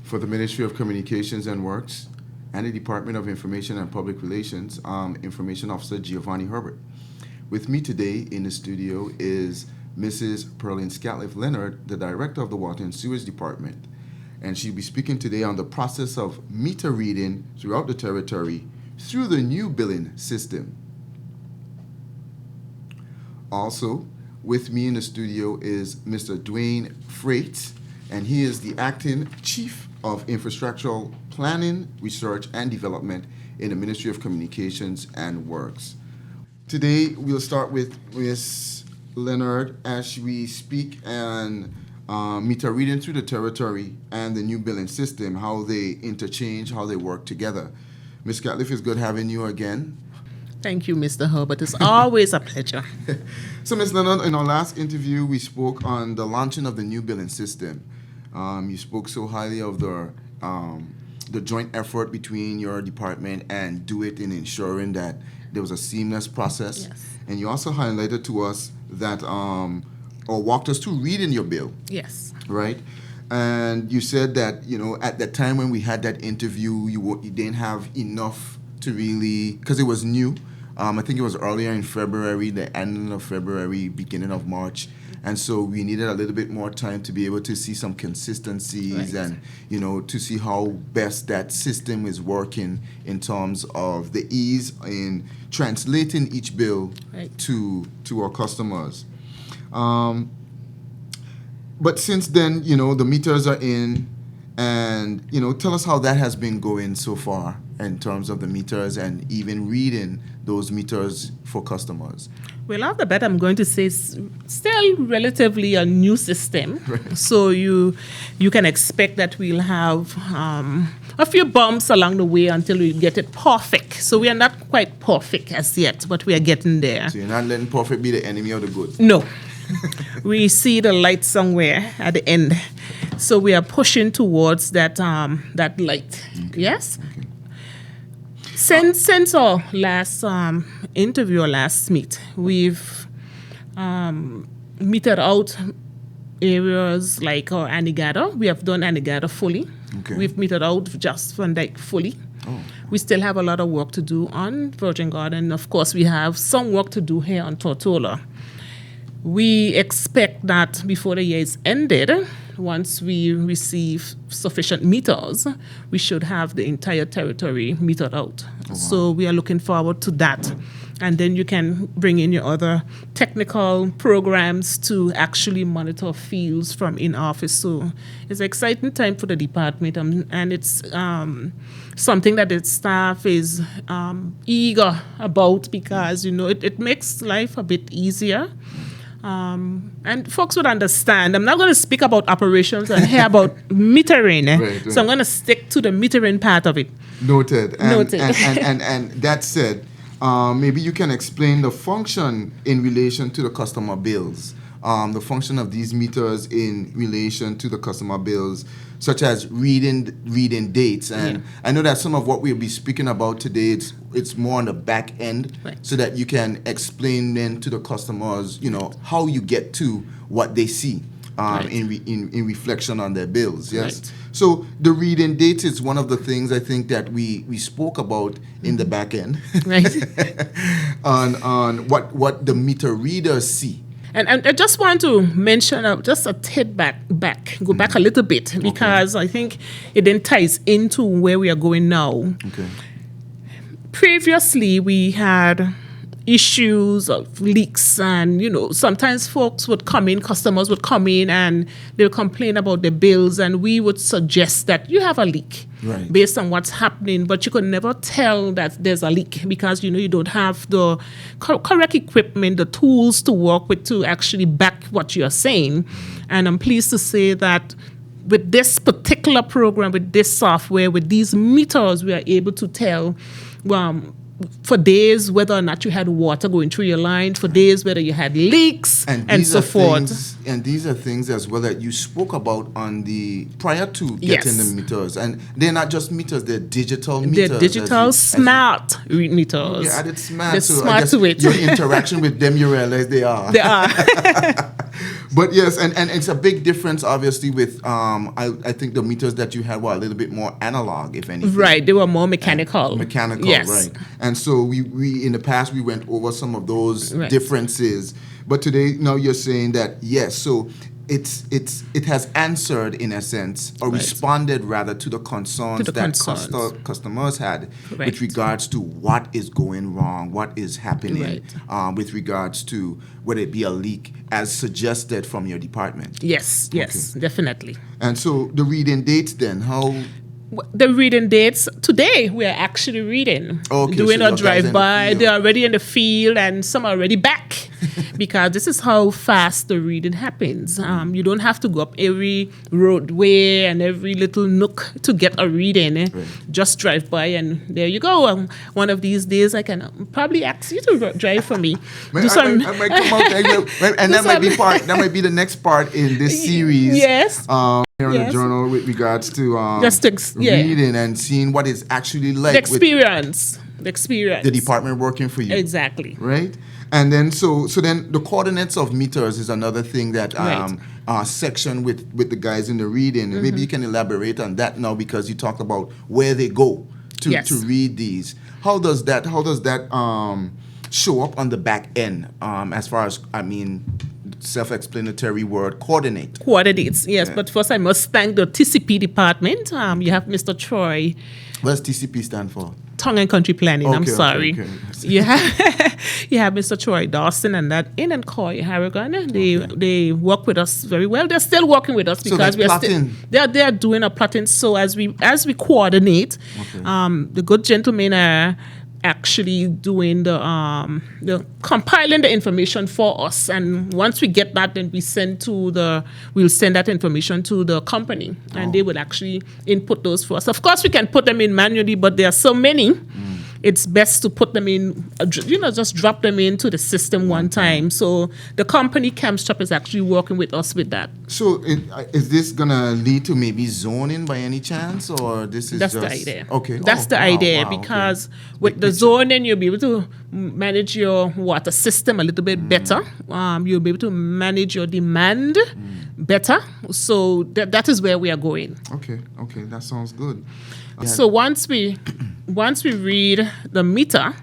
for the Ministry of Communications and Works and the Department of Information and Public Relations, Information Officer Giovanni Herbert. With me today in the studio is Mrs. Pearline Scatliff-Leonard, the Director of the Water and Sewage Department. And she'll be speaking today on the process of meter reading throughout the territory through the new billing system. Also, with me in the studio is Mr. Dwayne Freight, and he is the Acting Chief of Infrastructural Planning, Research, and Development in the Ministry of Communications and Works. Today, we'll start with Ms. Leonard as we speak on meter reading through the territory and the new billing system, how they interchange, how they work together. Ms. Scatliff, it's good having you again. Thank you, Mr. Herbert. It's always a pleasure. So, Ms. Leonard, in our last interview, we spoke on the launching of the new billing system. You spoke so highly of the joint effort between your department and Do It in ensuring that there was a seamless process. Yes. And you also highlighted to us that, or walked us through reading your bill. Yes. Right? And you said that, at the time when we had that interview, you didn't have enough to really, because it was new. I think it was earlier in February, the end of February, beginning of March. And so we needed a little bit more time to be able to see some consistencies Right. and, to see how best that system is working in terms of the ease in translating each bill Right. to our customers. But since then, the meters are in, and, tell us how that has been going so far in terms of the meters and even reading those meters for customers. Well, off the bat, I'm going to say it's still relatively a new system. Right. So you can expect that we'll have a few bumps along the way until we get it perfect. So we are not quite perfect as yet, but we are getting there. So you're not letting perfect be the enemy of the good. No. We see the light somewhere at the end. So we are pushing towards that light. Okay. Yes? Okay. Since our last interview or last meet, we've metered out areas like our Anegada. We have done Anegada fully. Okay. We've metered out just Van Dyke fully. Oh. We still have a lot of work to do on Virgin Garden. Of course, we have some work to do here on Tortola. We expect that before the year is ended, once we receive sufficient meters, we should have the entire territory metered out. Oh, wow. So we are looking forward to that. And then you can bring in your other technical programs to actually monitor fields from in-office. So it's an exciting time for the department, and it's something that its staff is eager about because, it makes life a bit easier. And folks would understand. I'm not going to speak about operations and hear about metering. Right. So I'm going to stick to the metering part of it. Noted. Noted. And that said, maybe you can explain the function in relation to the customer bills, the function of these meters in relation to the customer bills, such as reading dates. And Yeah. I know that some of what we'll be speaking about today, it's more on the back end, Right. so that you can explain then to the customers, how you get to what they see. Right. In reflection on their bills, yes. Right. So the reading dates is one of the things I think that we spoke about in the back end, Right. on what the meter readers see. And I just want to mention just a tidbit go back a little bit, because I think it then ties into where we are going now. Okay. Previously, we had issues of leaks, and sometimes folks would come in, customers would come in, and they would complain about the bills, and we would suggest that you have a leak. Right. Based on what's happening, but you could never tell that there's a leak because you don't have the correct equipment, the tools to work with to actually back what you're saying. And I'm pleased to say that with this particular program, with this software, with these meters, we are able to tell for days whether or not you had water going through your line, for days whether you had leaks, and so forth. And these are things as well that you spoke about prior to getting Yes. the meters. And they're not just meters, they're digital They're meters. digital smart meters. You added smart. They're So smart I guess to it. your interaction with them, you realize they are. They are. But yes, and it's a big difference, obviously, with I think the meters that you had were a little bit more analog, if anything. Right, they were more mechanical. Mechanical, yes. right. And so we in the past, we went over some of those Right. differences. But today, now you're saying that, yes, so it has answered, in a sense, or Right. responded, rather, to the concerns customers had Right. with regards to what is going wrong, what is happening, Right. with regards to whether it be a leak, as suggested from your department. Yes, definitely. And so the reading dates then, how... The reading dates today, we are actually reading, Okay, doing so a your guys in the drive-by. field. They're already in the field, and some are already back, because this is how fast the reading happens. You don't have to go up every roadway and every little nook to get a reading. Right. Just drive by, and there you go. One of these days, I can probably ask you to drive for me. I might come out there, and that might be that might be the next part in this series. Yes. Here in the Yes. journal, with regards to Just to reading and seeing what it's actually like The experience. with the department working for you. Exactly. Right? And then so then the coordinates of meters is another thing that Right. section with the guys in the reading. Maybe you can elaborate on that now, because you talked about where they go to Yes. read these. How does that show up on the back end, as far as, self-explanatory word, coordinate? Coordinates, yes. But first, I must thank the TCP department. You have Mr. Troy, What does TCP stand for? Tongue and Country Planning. I'm Okay, sorry. okay. You have Mr. Troy Dawson and that in and Coy Harrigan. They work with us very well. They're still working with us, So because that's we're still they're doing a plotting. So as we coordinate, the good gentlemen are actually doing the compiling the information for us, and once we get that, then we'll send that information to the company, and they will actually input those for us. Of course, we can put them in manually, but there are so many. It's best to put them in, just drop them into the system one time. So the company Camstrap is actually working with us with that. So is this gonna lead to maybe zoning by any chance, or this is That's just the idea. Okay, That's the idea, because with the zoning, you'll be able to manage your water system a little bit better. You'll be able to manage your demand better. So that is where we are going. Okay, that sounds good. So once we read the meter,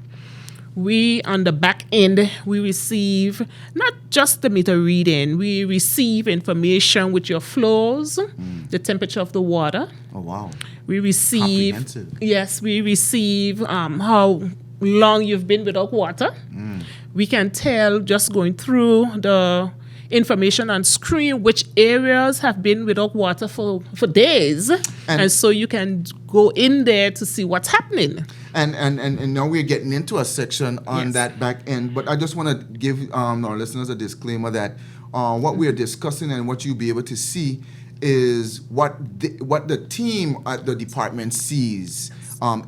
we on the back end, we receive not just the meter reading, we receive information with your flows, the temperature of the water. Oh wow. We receive, Comprehensive. yes, we receive how long you've been without water. We can tell, just going through the information on screen, which areas have been without water for days. And so you can go in there to see what's happening. And now we're getting into a section on that back end, but I just want to give our listeners a disclaimer that what we're discussing and what you'll be able to see is what the team at the department sees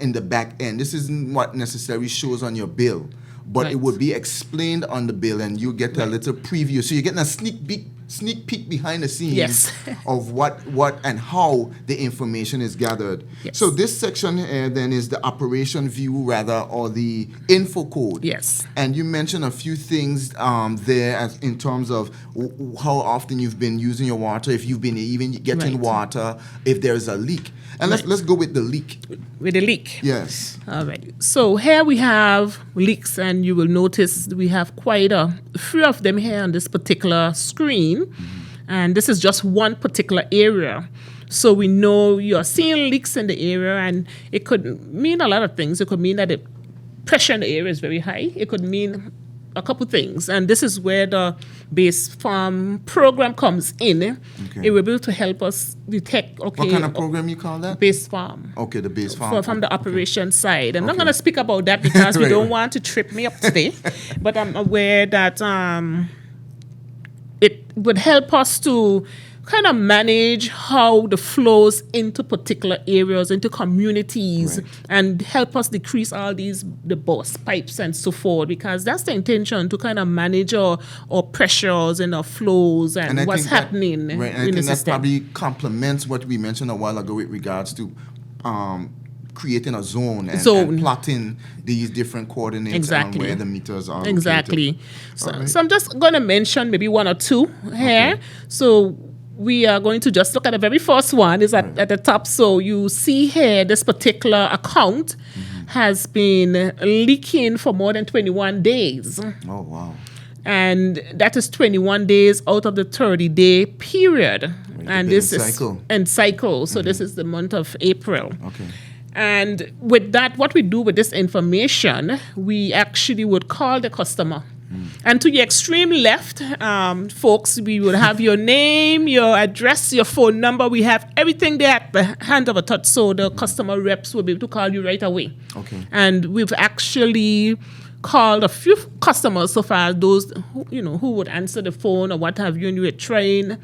in the back end. This isn't what necessarily shows on your bill, but it would be explained on the bill, and you get a little preview. So you're getting a sneak peek behind the scenes of what and how the information is gathered. Yes. So this section then is the operation view, rather, or the info code. Yes. And you mentioned a few things there in terms of how often you've been using your water, if you've been even getting water, if there's a leak. And let's go with the leak. With the leak. Yes. All right. So here we have leaks, and you will notice we have quite a few of them here on this particular screen. And this is just one particular area. So we know you're seeing leaks in the area, and it could mean a lot of things. It could mean that the pressure in the area is very high. It could mean a couple things. And this is where the base farm program comes in. It will be able to help us detect, What kind of program you call that? base farm. Okay, the base farm. From the operation side. I'm not going to speak about that because we don't want to trip me up today. But I'm aware that it would help us to kind of manage how the flows into particular areas, into communities, and help us decrease all the burst pipes and so forth, because that's the intention, to kind of manage our pressures and our flows and I what's think that- happening Right, and I in the think that system. probably complements what we mentioned a while ago with regards to creating a zone and, Zone. and plotting these different coordinates Exactly. and where the meters are located. Exactly. So, All right. so I'm just going to mention maybe one or two here. Okay. So we are going to just look at the very first one is at the top. So you see here this particular account has been leaking for more than 21 days. Oh, wow. And that is 21 days out of the 30-day period. And this is cycle. and cycle. So this is the month of April. Okay. And with that, what we do with this information, we actually would call the customer. And to the extreme left, folks, we would have your name, your address, your phone number. We have everything there at the hand of a touch. So the customer reps will be able to call you right away. Okay. And we've actually called a few customers so far, those who would answer the phone or what have you, and we're trying.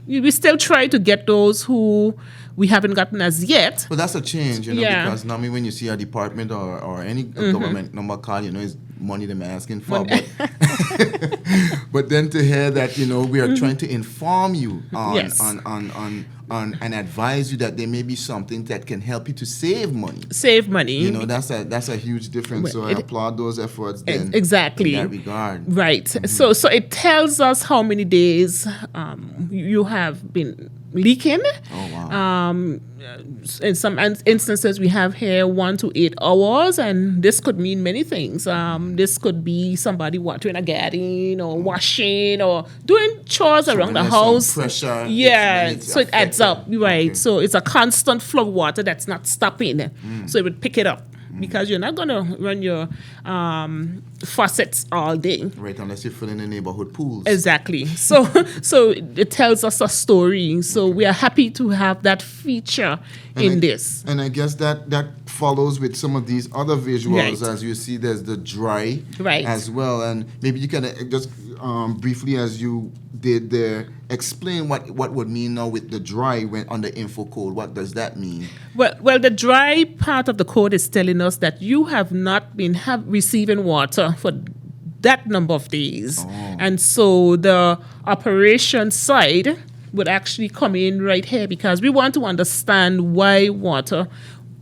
We still try to get those who we haven't gotten as yet. But that's a change, Yeah. because normally when you see a department or any government number call, it's money them asking for. But then to hear that, we are trying to inform you Yes. on and advise you that there may be something that can help you to save money. Save money. That's a huge difference. So I applaud those efforts then Exactly. in that regard. Right. So it tells us how many days you have been leaking. Oh, wow. In some instances, we have here 1 to 8 hours, and this could mean many things. This could be somebody watering a garden or washing or doing chores around the when there's house. some pressure, Yeah, it's so it adds up, affected. right? Okay. So it's a constant flow of water that's not stopping. So it would pick it up. Because you're not going to run your faucets all day. Right, unless you're filling the neighborhood pools. Exactly. So it tells us a story. So we are happy to have that feature in this. And I guess that follows with some of these other visuals. Right. As you see, there's the dry Right. as well. And maybe you can just briefly, as you did there, explain what would mean now with the dry when on the info code. What does that mean? Well, the dry part of the code is telling us that you have not been receiving water for that number of days. And so the operation side would actually come in right here because we want to understand why water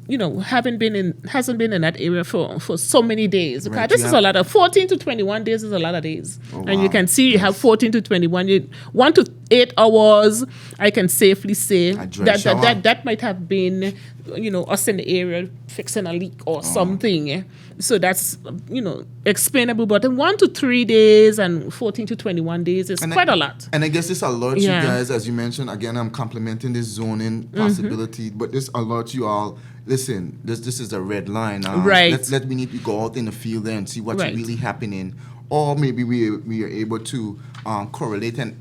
hasn't been in that area for so many days. Because Right, this is a lot of 14 to 21 days is a lot of days. And you wow. can see you have 14 to 21, 1 to 8 hours. I can safely say A dry shower. that might have been, us in the area fixing a leak or something. So that's, explainable. But in 1 to 3 days and 14 to 21 days is quite a lot. And I guess this alerts Yeah. you guys, as you mentioned, again, I'm complimenting this zoning possibility, but this alerts you all, listen, this is a red line. Right. We need to go out in the field there and see what's Right. really happening. Or maybe we are able to correlate and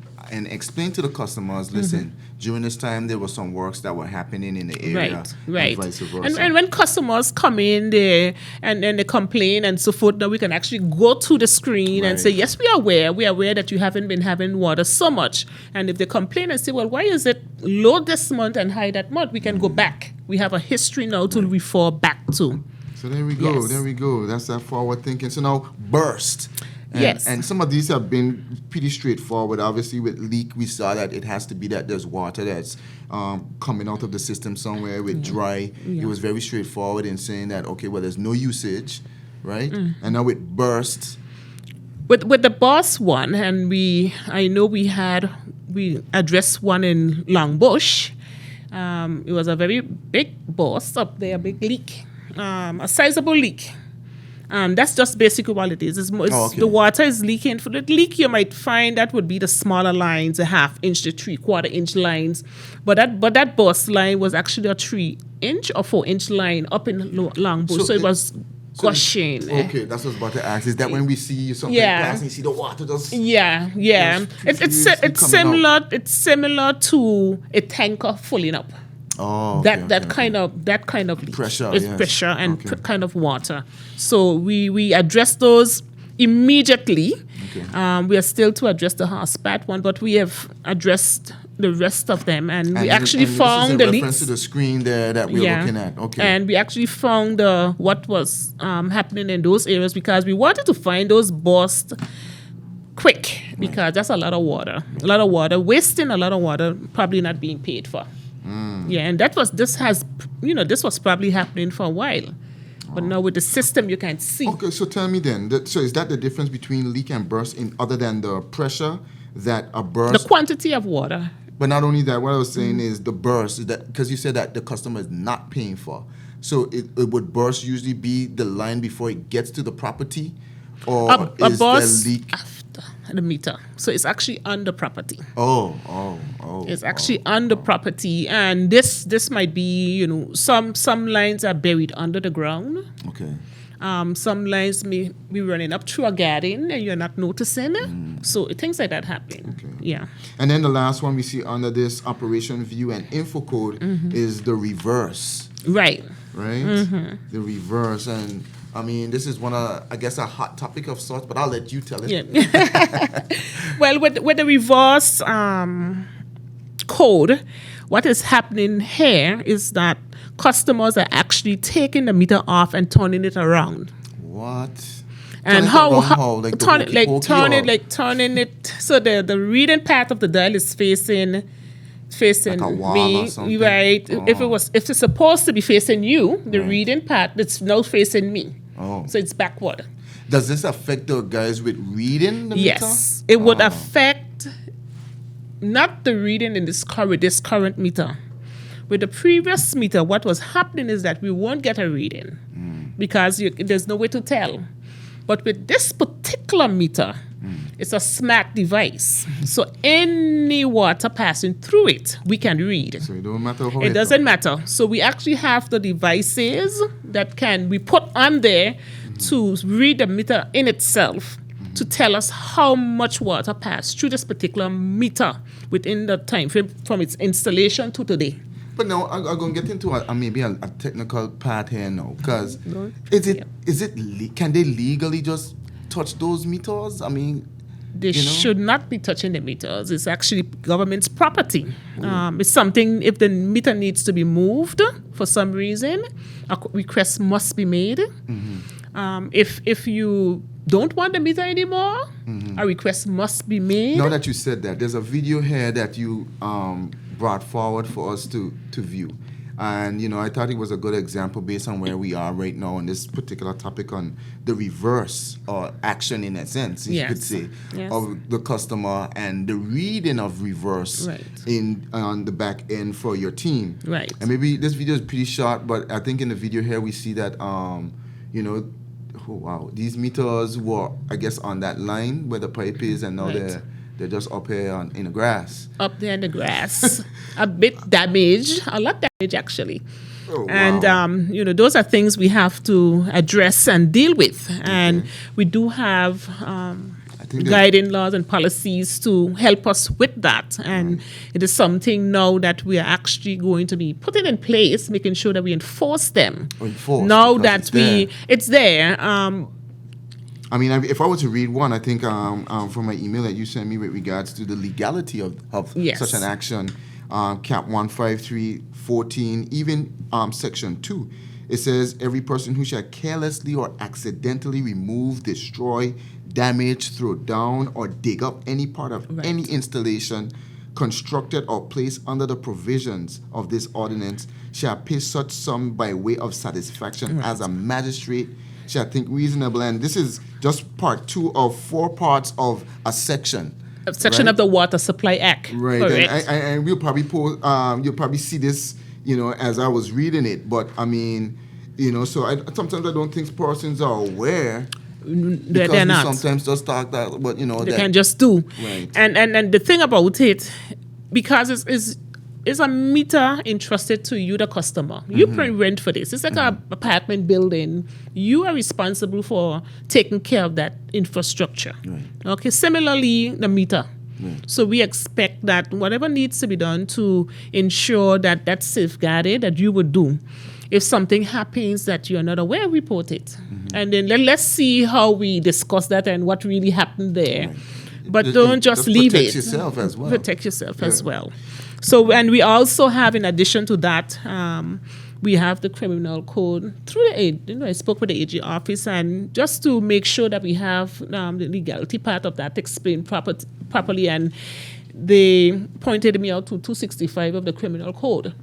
explain to the customers, listen, during this time there were some works that were happening in the area. Right. And vice versa. And when customers come in there and then they complain and so forth, now we can actually go to the screen and Right. say, yes, we are aware that you haven't been having water so much. And if they complain and say, well, why is it low this month and high that month? We can go back. We have a history now to refer back to. So there we go. Yes. There we go. That's that forward thinking. So now burst. And, Yes. And some of these have been pretty straightforward. Obviously, with leak, we saw that it has to be that there's water that's coming out of the system somewhere. With dry, it was very straightforward in saying that, okay, well, there's no usage, right? And now with burst, With the boss one, and I know we addressed one in Longbush. It was a very big boss up there, a big leak, a sizable leak. That's just basically what it is. Okay. The water is leaking. For the leak, you might find that would be the smaller lines, the 1/2 inch to 3/4 inch lines. But that boss line was actually a 3-inch or 4-inch line up in Longbush. So it was gushing. Okay, that's what I was about to ask. Is that when we see something Yeah. pass and you see the water just... Yeah. It's It's coming similar. It's similar to a tanker filling up. Oh, That kind of leak. Pressure, It's yes. pressure and Okay. kind of water. So we address those immediately. Okay. We are still to address the hotspot one, but we have addressed the rest of them, and we actually found the this is a reference leaks. to the screen there that we're looking at. Okay. And we actually found what was happening in those areas because we wanted to find those bursts quick because that's a lot of water, wasting a lot of water, probably not being paid for. Yeah, and this was probably happening for a while. But now with the system, you can see. Okay, so tell me then, so is that the difference between leak and burst other than the pressure that a burst? The quantity of water. But not only that, what I was saying is the burst, is that because you said that the customer is not paying for. So it would burst usually be the line before it gets to the property? Or A is burst the leak? after the meter. So it's actually on the property. Oh. It's actually on the property. And this might be, some lines are buried under the ground. Okay. Some lines may be running up through a garden and you're not noticing. So things like that happen. Okay. Yeah. And then the last one we see under this operation view and info code is the reverse. Right. The reverse. And I mean, this is I guess, a hot topic of sorts, but I'll let you tell it. Yeah. Well, with the reverse code, what is happening here is that customers are actually taking the meter off and turning it around. What? And Like turning it so the reading part of the dial is facing like a wall me, or something? right? Oh. If it's supposed to be facing you, the reading part, it's now facing me. Oh. So it's backward. Does this affect the guys with reading the Yes, meter? it would affect not the reading in this current meter. With the previous meter, what was happening is that we won't get a reading because there's no way to tell. But with this particular meter, it's a smart device. So any water passing through it, we can read. So it don't matter how It doesn't matter. So we actually have the devices that we put on there to read the meter in itself to tell us how much water passed through this particular meter within the time frame from its installation to today. But no, I'm going to get into maybe a technical part here now, because can they legally just touch those meters? I mean, they should not be touching the meters. It's actually government's property. It's something, if the meter needs to be moved for some reason, a request must be made. If you don't want the meter anymore, a request must be made. Now that you said that, there's a video here that you brought forward for us to view. And, I thought it was a good example based on where we are right now on this particular topic on the reverse or action, in a sense, you could say, of the customer and the reading of reverse on the back end for your team. Right. And maybe this video is pretty short, but I think in the video here we see that, these meters were, I guess, on that line where the pipe is, and now they're just up here in the grass. Up there in the grass. A bit damaged. A lot damaged, actually. Oh, wow. And, those are things we have to address and deal with. And we do have guiding laws and policies to help us with that. And it is something now that we are actually going to be putting in place, making sure that we enforce them. Now that it's there. I mean, if I were to read one, I think from my email that you sent me with regards to the legality of such an action, Cap 153.14, even Section 2, it says, every person who shall carelessly or accidentally remove, destroy, damage, throw down, or dig up any part of any installation constructed or placed under the provisions of this ordinance shall pay such sum by way of satisfaction as a magistrate shall think reasonable. And this is just part 2 of 4 parts of a section. A section of the Water Supply Act. Right. And we'll probably you'll probably see this, as I was reading it. But I mean, so sometimes I don't think persons are aware. They're not. Sometimes just talk that, but they can just do. Right. And the thing about it, because it's a meter entrusted to you, the customer. You pay rent for this. It's like an apartment building. You are responsible for taking care of that infrastructure. Right. Okay. Similarly, the meter. Right. So we expect that whatever needs to be done to ensure that that's safeguarded, that you would do. If something happens that you're not aware, report it. And then let's see how we discuss that and what really happened there. Right. But don't just leave it. Protect yourself as well. Protect yourself as well. So, and we also have, in addition to that, we have the criminal code through the I spoke with the AG office, and just to make sure that we have the legality part of that explained properly, and they pointed me out to 265 of the criminal code,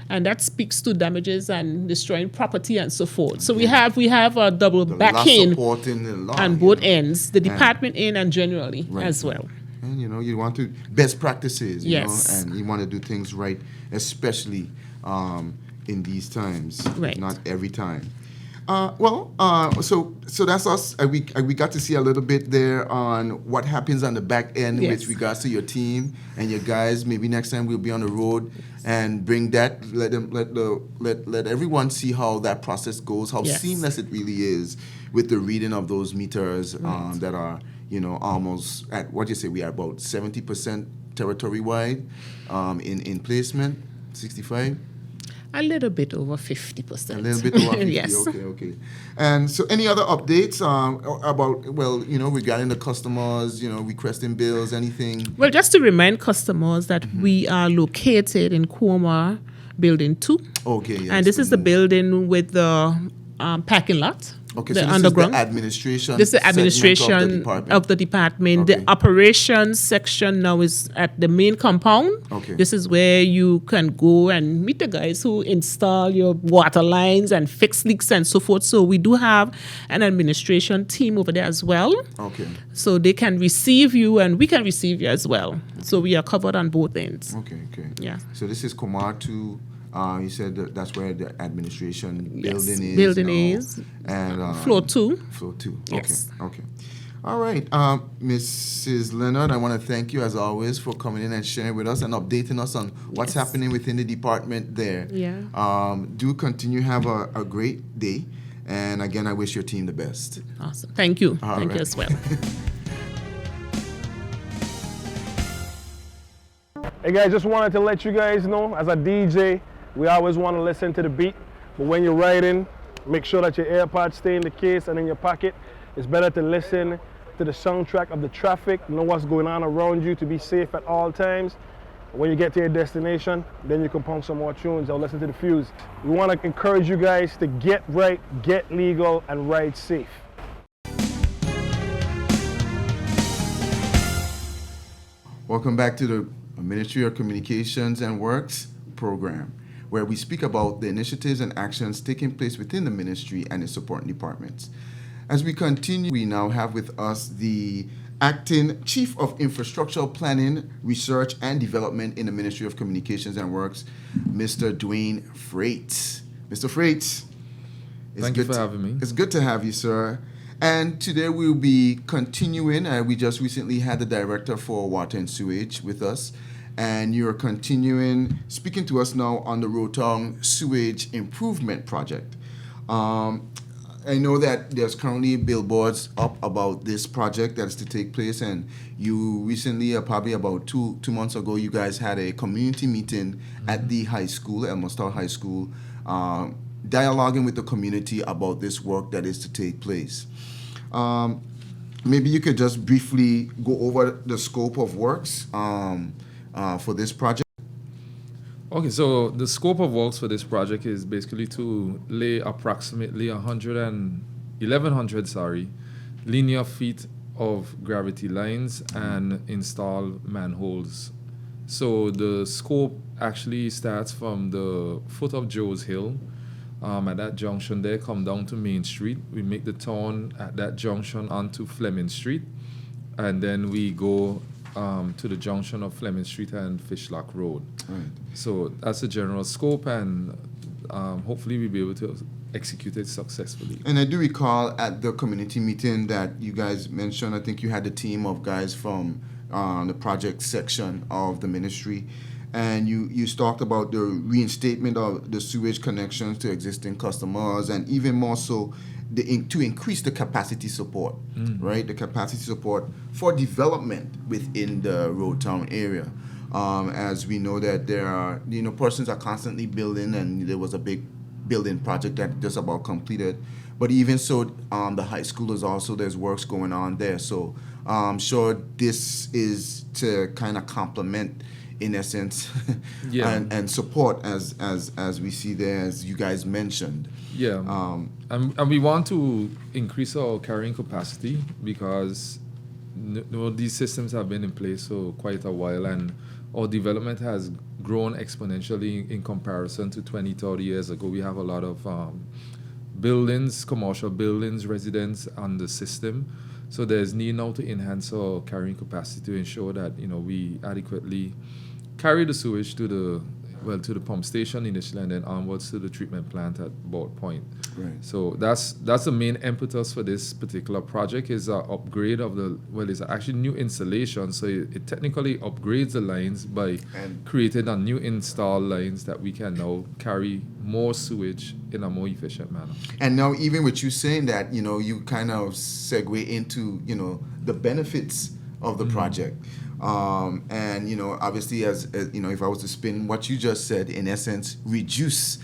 and that speaks to damages and destroying property and so forth. So we have a double The law backing supporting the law. on you both know. ends, the department end and generally Right. as well. And you want to best practices, you Yes. know, and you want to do things right, especially in these times, Right. not every time. So that's us. We got to see a little bit there on what happens on the back end Yes. with regards to your team and your guys. Maybe next time we'll be on the road and bring that. Let everyone see how that process goes, how Yes. seamless it really is with the reading of those meters that are almost at what you say we are about 70% territory wide in placement, 65. A little bit over 50%. A little bit over 50. Yes. Okay. And so, any other updates about regarding the customers, requesting bills, anything? Well, just to remind customers that we are located in Kuma Building 2. Okay. Yes, And this is the building with the parking lot. Okay, the so this underground. is the administration. This is the segment administration of the department. Okay. The operations section now is at the main compound. Okay. This is where you can go and meet the guys who install your water lines and fix leaks and so forth. So we do have an administration team over there as well. Okay. So they can receive you and we can receive you as well. Okay. So we are covered on both ends. Okay. Yeah. So this is Kumar 2. You said that's where the administration Yes, building is. building now. is. And Floor 2. Floor 2. Yes. Okay. All right. Mrs. Leonard, I want to thank you as always for coming in and sharing with us and updating us on what's happening within the department there. Yeah. Do continue have a great day. And again, I wish your team the best. Awesome. Thank you. All Thank right. you as well. Hey guys, just wanted to let you guys know, as a DJ, we always want to listen to the beat, but when you're riding, make sure that your AirPods stay in the case and in your pocket. It's better to listen to the soundtrack of the traffic, know what's going on around you to be safe at all times. When you get to your destination, then you can pump some more tunes or listen to the fuse. We want to encourage you guys to get right, get legal, and ride safe. Welcome back to the Ministry of Communications and Works program, where we speak about the initiatives and actions taking place within the ministry and its supporting departments. As we continue, we now have with us the Acting Chief of Infrastructural Planning, Research and Development in the Ministry of Communications and Works, Mr. Dwayne Freight. Mr. Freight. Thank you for having me. It's good to have you, sir. And today we'll be continuing. We just recently had the Director for Water and Sewage with us. And you're continuing speaking to us now on the Rotong Sewage Improvement Project. I know that there's currently billboards up about this project that's to take place, and you recently, probably about two months ago, you guys had a community meeting at the high school, Elmer Star High School, dialoguing with the community about this work that is to take place. Maybe you could just briefly go over the scope of works for this project. Okay, so the scope of works for this project is basically to lay approximately 1,100 linear feet of gravity lines and install manholes. So the scope actually starts from the foot of Joe's Hill. At that junction there, come down to Main Street. We make the turn at that junction onto Fleming Street, and then we go to the junction of Fleming Street and Fishlock Road. Right. So that's the general scope, and hopefully we'll be able to execute it successfully. And I do recall at the community meeting that you guys mentioned, I think you had a team of guys from the project section of the ministry, and you talked about the reinstatement of the sewage connections to existing customers, and even more so, to increase the capacity support, right? The capacity support for development within the Rotong area. As we know that there are, persons are constantly building, and there was a big building project that just about completed. But even so, the high school is also, there's works going on there. So I'm sure this is to kind of complement, in essence, Yeah. and support as we see there, as you guys mentioned. Yeah. And we want to increase our carrying capacity because these systems have been in place for quite a while, and our development has grown exponentially in comparison to 20, 30 years ago. We have a lot of buildings, commercial buildings, residents on the system. So there's need now to enhance our carrying capacity to ensure that we adequately carry the sewage to the pump station initially, and then onwards to the treatment plant at Board Point. Right. So that's the main impetus for this particular project, is an upgrade of it's actually new installation. So it technically upgrades the lines by creating a new installed lines that we can now carry more sewage in a more efficient manner. And now, even with you saying that, you kind of segue into, the benefits of the project. And, obviously, as if I was to spin what you just said, in essence, reduce,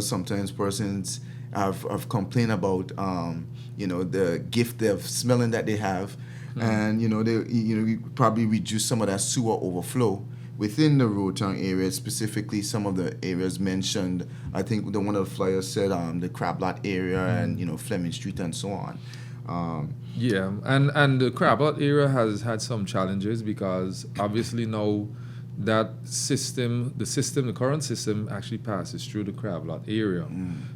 sometimes persons have complained about, the gift of smelling that they have. And, we probably reduce some of that sewer overflow within the Rotong area, specifically some of the areas mentioned. I think one of the flyers said the Crab Lot area and, Fleming Street and so on. Yeah, and the Crab Lot area has had some challenges because obviously now that the current system actually passes through the Crab Lot area.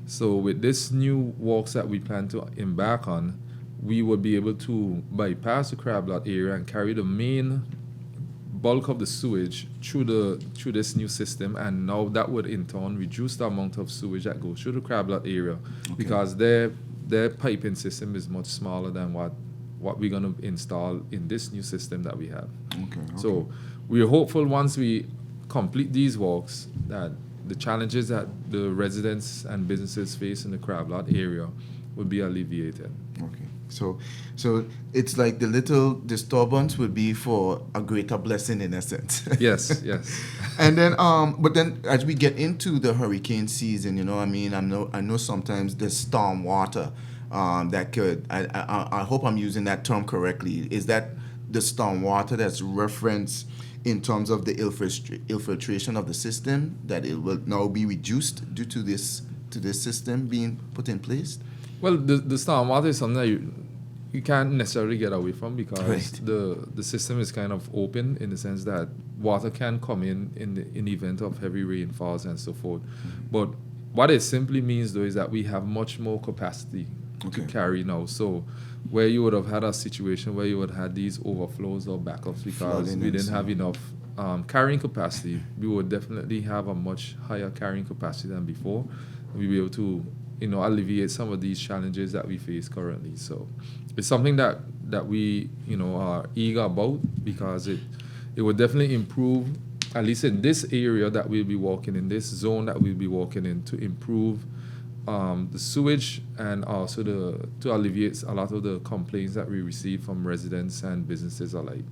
So with this new works that we plan to embark on, we would be able to bypass the Crab Lot area and carry the main bulk of the sewage through this new system, and now that would in turn reduce the amount of sewage that goes through the Crab Lot area, because their piping system is much smaller than what we're going to install in this new system that we have. Okay. So we're hopeful once we complete these works that the challenges that the residents and businesses face in the Crab Lot area will be alleviated. Okay. So it's like the little disturbance would be for a greater blessing in essence. Yes. And then, but then as we get into the hurricane season, I know sometimes there's storm water that could. I hope I'm using that term correctly. Is that the storm water that's referenced in terms of the infiltration of the system, that it will now be reduced due to this system being put in place? Well, the stormwater is something that you can't necessarily get away from, because the system is kind of open in the sense that water can come in the event of heavy rainfalls and so forth. But what it simply means, though, is that we have much more capacity to carry now. So where you would have had a situation where you would have had these overflows or backups because we didn't have enough carrying capacity, we would definitely have a much higher carrying capacity than before. We'll be able to alleviate some of these challenges that we face currently. So it's something that we are eager about, because it would definitely improve, at least in this area that we'll be walking in, this zone that we'll be walking in, to improve the sewage, and also to alleviate a lot of the complaints that we receive from residents and businesses alike.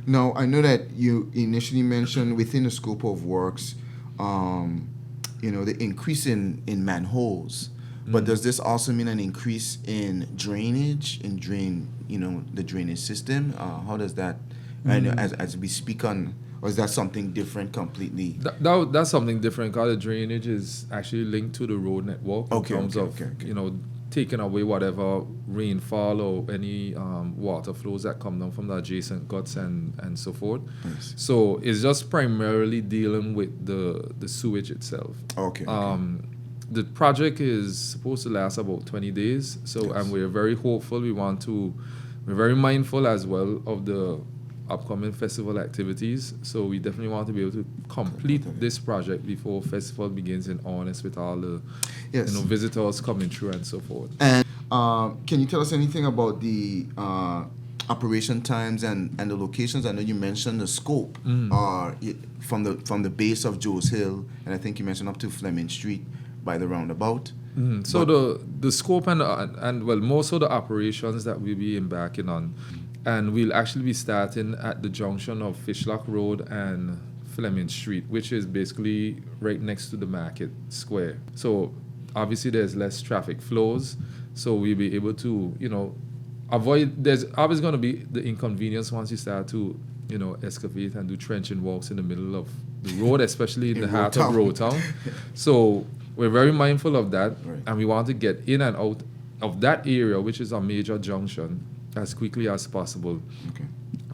Now, I know that you initially mentioned within the scope of works, the increase in manholes. But does this also mean an increase in drainage, the drainage system? How does that, as we speak on, or is that something different completely? That's something different, because the drainage is actually linked to the road network in terms of taking away whatever rainfall or any water flows that come down from the adjacent guts and so forth. Yes. So it's just primarily dealing with the sewage itself. Okay. The project is supposed to last about 20 days, and we're very hopeful. We're very mindful as well of the upcoming festival activities, so we definitely want to be able to complete this project before festival begins in earnest, with all the visitors coming through and so forth. And can you tell us anything about the operation times and the locations? I know you mentioned the scope from the base of Joe's Hill, and I think you mentioned up to Fleming Street by the roundabout. So the scope and most of the operations that we'll be embarking on, and we'll actually be starting at the junction of Fishlock Road and Fleming Street, which is basically right next to the market square. So obviously there's less traffic flows, so we'll be able to avoid. There's always going to be the inconvenience once you start to excavate and do trenching walks in the middle of the road, especially in the heart of Rotong. So we're very mindful of that, and we want to get in and out of that area, which is a major junction, as quickly as possible. Okay.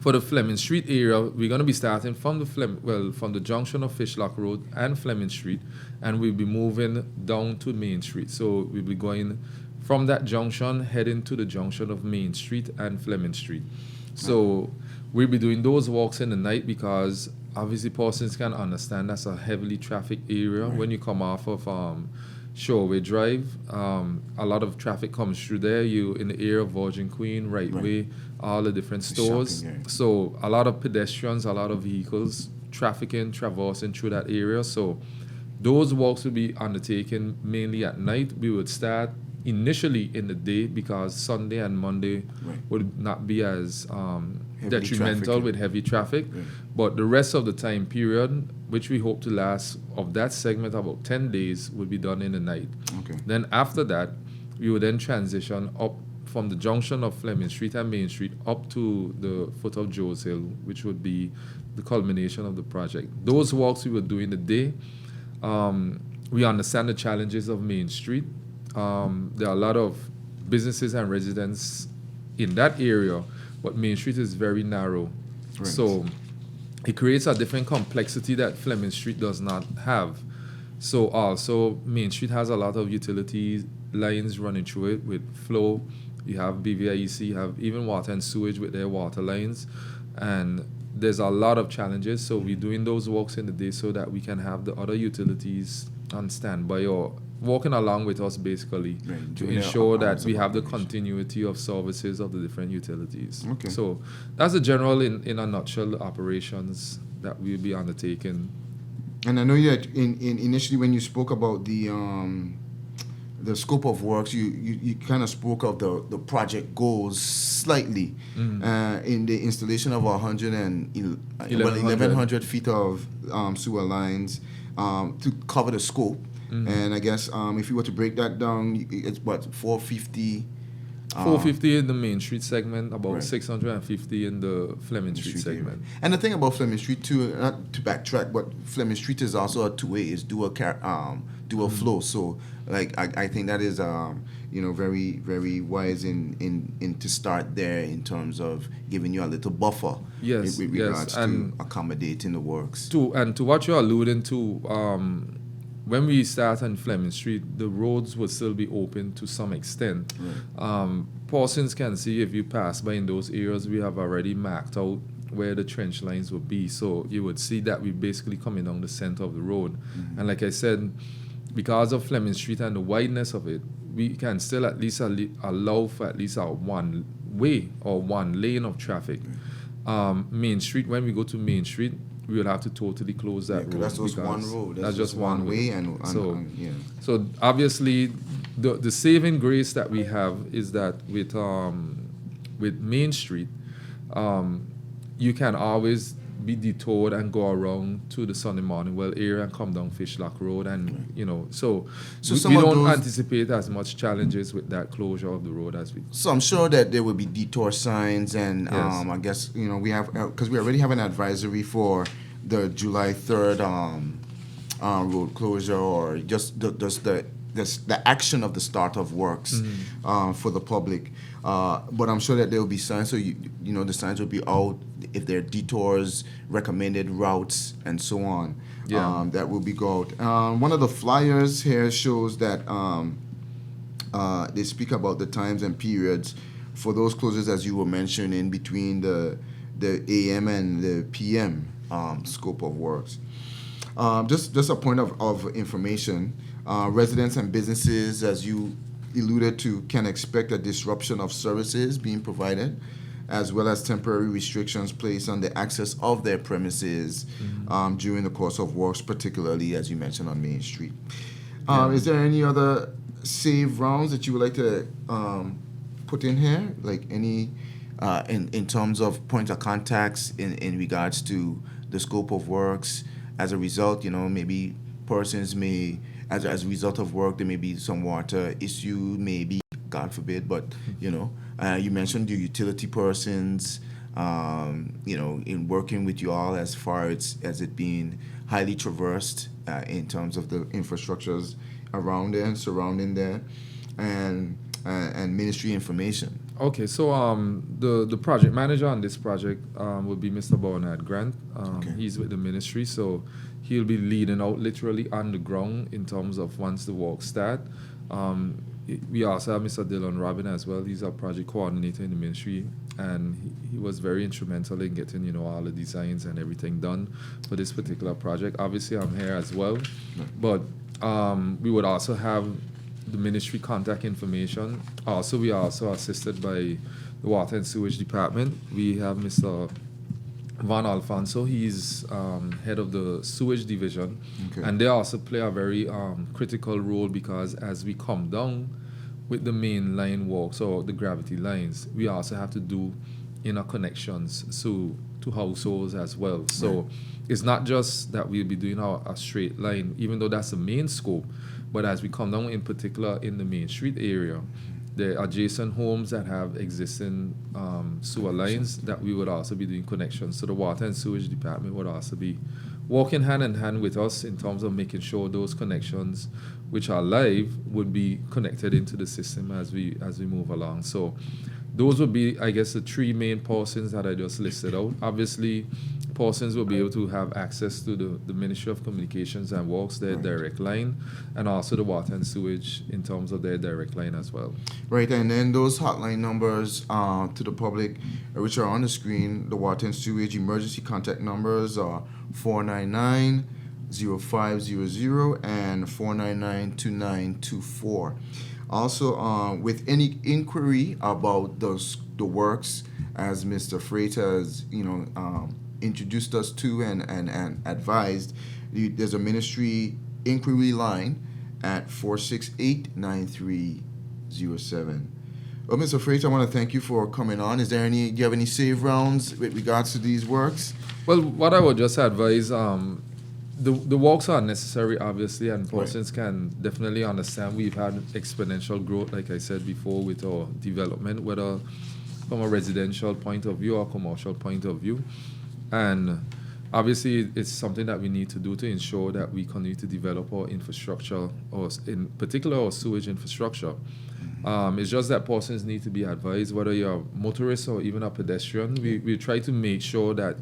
For the Fleming Street area, we're going to be starting from the junction of Fishlock Road and Fleming Street, and we'll be moving down to Main Street. So we'll be going from that junction, heading to the junction of Main Street and Fleming Street. So we'll be doing those walks in the night because obviously persons can understand that's a heavily trafficked area. When you come off of Shoreway Drive, a lot of traffic comes through there. You in the area of Virgin Queen, right way, all the different stores. So a lot of pedestrians, a lot of vehicles trafficking, traversing through that area. So those walks will be undertaken mainly at night. We would start initially in the day because Sunday and Monday would not be as detrimental with heavy traffic. But the rest of the time period, which we hope to last of that segment about 10 days, will be done in the night. Okay. Then after that, we will then transition up from the junction of Fleming Street and Main Street up to the foot of Joe's Hill, which would be the culmination of the project. Those walks we will do in the day. We understand the challenges of Main Street. There are a lot of businesses and residents in that area, but Main Street is very narrow. Right. So it creates a different complexity that Fleming Street does not have. So also Main Street has a lot of utility lines running through it with flow. You have BVIEC, you have even water and sewage with their water lines. And there's a lot of challenges. So we're doing those walks in the day so that we can have the other utilities on standby or walking along with us basically to ensure that we have the continuity of services of the different utilities. Okay. So that's the general, in a nutshell, the operations that we'll be undertaking. And I know that in initially when you spoke about the scope of works, you kind of spoke of the project goals slightly in the installation of 1,100 feet of sewer lines to cover the scope. And I guess if you were to break that down, it's what, 450? 450 in the Main Street segment, about 650 in the Fleming Street segment. And the thing about Fleming Street too, not to backtrack, but Fleming Street is also a two-way, it's dual flow. So like I think that is very, very wise in to start there in terms of giving you a little buffer with regards to accommodating the works. To what you're alluding to, when we start on Fleming Street, the roads will still be open to some extent. Persons can see if you pass by in those areas, we have already marked out where the trench lines will be. So you would see that we're basically coming down the center of the road. And like I said, because of Fleming Street and the wideness of it, we can still at least allow for at least a one way or one lane of traffic. Main Street, when we go to Main Street, we will have to totally close that road. That's just one road. That's just one way. So obviously, the saving grace that we have is that with Main Street, you can always be detoured and go around to the Sunday Morning Well area and come down Fishlock Road, and so we don't anticipate as much challenges with that closure of the road as we. So I'm sure that there will be detour signs, and I guess we have, because we already have an advisory for the July 3rd road closure, or just the action of the start of works for the public. But I'm sure that there will be signs, so the signs will be out if there are detours, recommended routes, and so on. That will be go out. One of the flyers here shows that they speak about the times and periods for those closures, as you were mentioning, between the AM and the PM scope of works. Just a point of information. Residents and businesses, as you alluded to, can expect a disruption of services being provided, as well as temporary restrictions placed on the access of their premises during the course of works, particularly, as you mentioned, on Main Street. Is there any other save rounds that you would like to put in here, like any in terms of point of contacts in regards to the scope of works? As a result, maybe persons may, as a result of work, there may be some water issue, maybe, God forbid, but, you mentioned your utility persons, in working with you all as far as it being highly traversed in terms of the infrastructures around there and surrounding there, and ministry information. Okay, so the project manager on this project will be Mr. Bernard Grant. Okay. He's with the ministry, so he'll be leading out literally on the ground in terms of once the work start. We also have Mr. Dylan Robin as well. He's our project coordinator in the ministry, and he was very instrumental in getting all the designs and everything done for this particular project. Obviously, I'm here as well, but we would also have the ministry contact information. Also, we are also assisted by the Water and Sewage Department. We have Mr. Van Alfonso. He's head of the Sewage Division. Okay. And they also play a very critical role because as we come down with the main line walk, so the gravity lines, we also have to do inner connections to households as well. So it's not just that we'll be doing a straight line, even though that's the main scope. But as we come down, in particular in the Main Street area, the adjacent homes that have existing sewer lines, that we would also be doing connections. So the Water and Sewage Department would also be working hand in hand with us in terms of making sure those connections, which are live, would be connected into the system as we move along. So those would be, I guess, the three main portions that I just listed out. Obviously, persons will be able to have access to the Ministry of Communications and Works, their direct line, and also the Water and Sewage in terms of their direct line as well. Right, and then those hotline numbers to the public, which are on the screen, the Water and Sewage emergency contact numbers are 499-0500 and 499-2924. Also, with any inquiry about the works, as Mr. Freight has, introduced us to and advised, there's a ministry inquiry line at 468-9307. Well, Mr. Freight, I want to thank you for coming on. Do you have any save rounds with regards to these works? Well, what I would just advise, the works are necessary, obviously, and persons can definitely understand we've had exponential growth, like I said before, with our development, whether from a residential point of view or commercial point of view. And obviously, it's something that we need to do to ensure that we continue to develop our infrastructure, or in particular our sewage infrastructure. It's just that persons need to be advised, whether you're a motorist or even a pedestrian. We try to make sure that,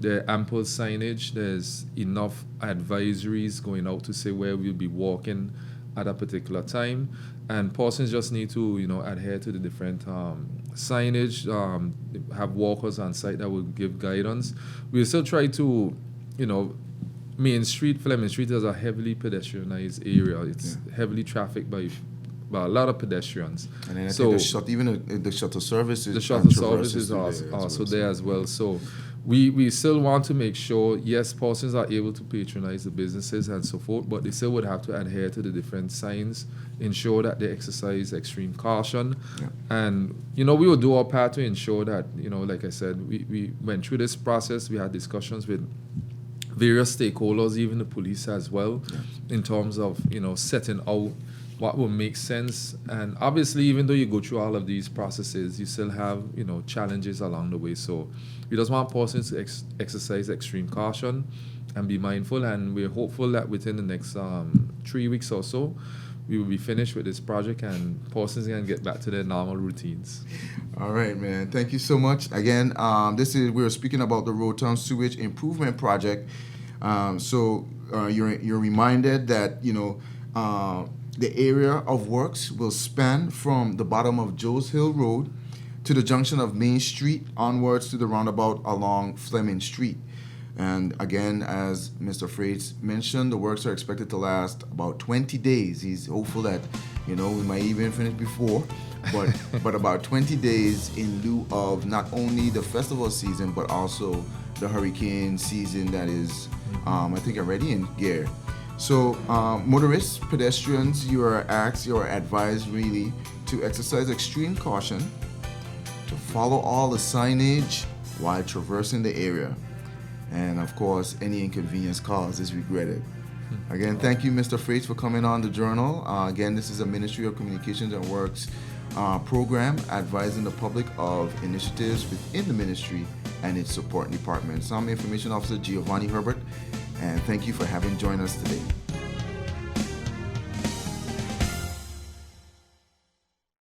there are ample signage, there's enough advisories going out to say where we'll be walking at a particular time. And persons just need to, adhere to the different signage, have walkers on site that will give guidance. We still try to, Main Street, Fleming Street is a heavily pedestrianized area. It's heavily trafficked by a lot of pedestrians. And then I think the shuttle service is the shuttle service is also there as well. So we still want to make sure, yes, persons are able to patronize the businesses and so forth, but they still would have to adhere to the different signs, ensure that they exercise extreme caution. And, we will do our part to ensure that, like I said, we went through this process. We had discussions with various stakeholders, even the police as well, in terms of, setting out what will make sense. And obviously, even though you go through all of these processes, you still have, challenges along the way. So we just want persons to exercise extreme caution and be mindful. And we're hopeful that within the next 3 weeks or so, we will be finished with this project and persons can get back to their normal routines. All right, man. Thank you so much. Again, we're speaking about the Rotong Sewage Improvement Project. So you're reminded that, the area of works will span from the bottom of Joes Hill Road to the junction of Main Street onwards to the roundabout along Fleming Street. And again, as Mr. Freights mentioned, the works are expected to last about 20 days. He's hopeful that, we might even finish before, but about 20 days in lieu of not only the festival season, but also the hurricane season that is, I think, already in gear. So, motorists, pedestrians, you are advised really to exercise extreme caution, to follow all the signage while traversing the area. And of course, any inconvenience caused is regretted. Again, thank you, Mr. Freights, for coming on the journal. Again, this is a Ministry of Communications and Works program advising the public of initiatives within the ministry and its support departments. I'm Information Officer Giovanni Herbert, and thank you for having joined us today.